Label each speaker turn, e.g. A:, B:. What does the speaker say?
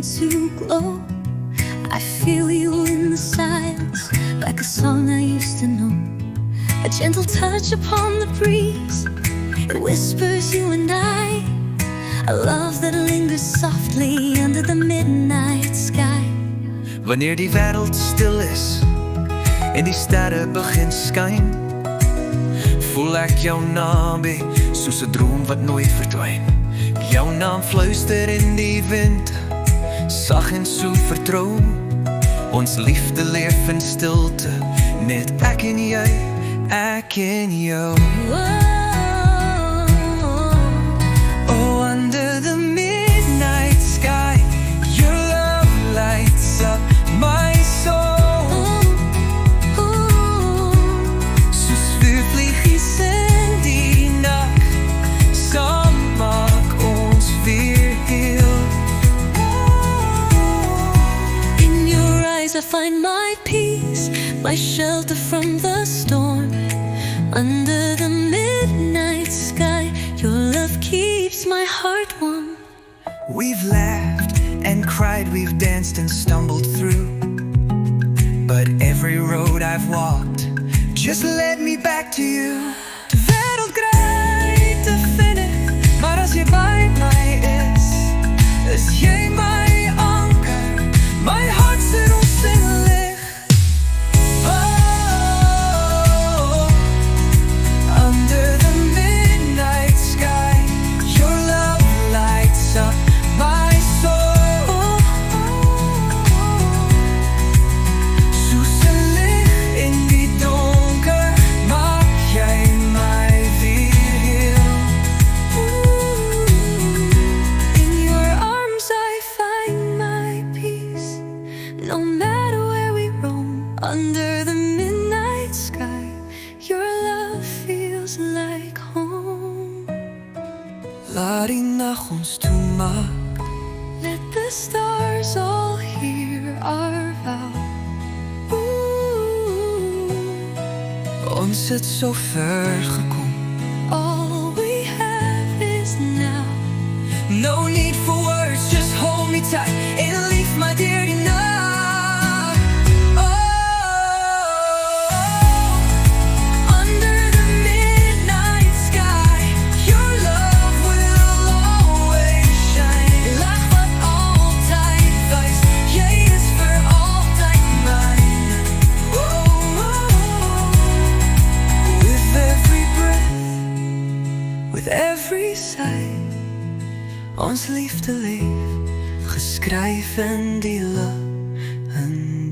A: begin to glow. I feel you in the silence, like a song I used to know. A gentle touch upon the breeze, it whispers you and I. A love that lingers softly under the midnight sky.
B: Wanneer die wêreld stil is en die sterre begin skyn, voel ek jou naby, soos 'n droom wat nooit verdwyn. Jou naam fluister in die wind, sag en so vertrou. Ons liefde leef in stilte, net ek en jy, ek en jou. Oh, under the midnight sky, your love lights up my soul. Soos vuurvliegies in die nag, saam maak ons weer heel.
A: In your eyes I find my peace, my shelter from the storm. Under the midnight sky, your love keeps my heart warm.
B: We've laughed and cried, we've danced and stumbled through, but every road I've walked just led me back to you. De wereld draait te vinden, maar als je bij mij is jij mijn anker, mijn hart zit ons in licht. Oh, under the midnight sky, your love lights up my soul. Soos 'n lig in die donker, maak jy my weer heel. In your arms I find my peace, no matter where we roam. Under the midnight sky, your love feels like home. Laat die nag ons toemaak,
A: Let the stars all hear our vow.
B: ons het so ver gekom.
A: All we have is now.
B: No need for words, just hold me tight and leave my dear tonight. Oh, under the midnight sky, your love will always shine. Lag wat altyd wys, jy is vir altyd myne. Oh, with every breath, with every sigh, ons liefde leef, geskryf in die lig, in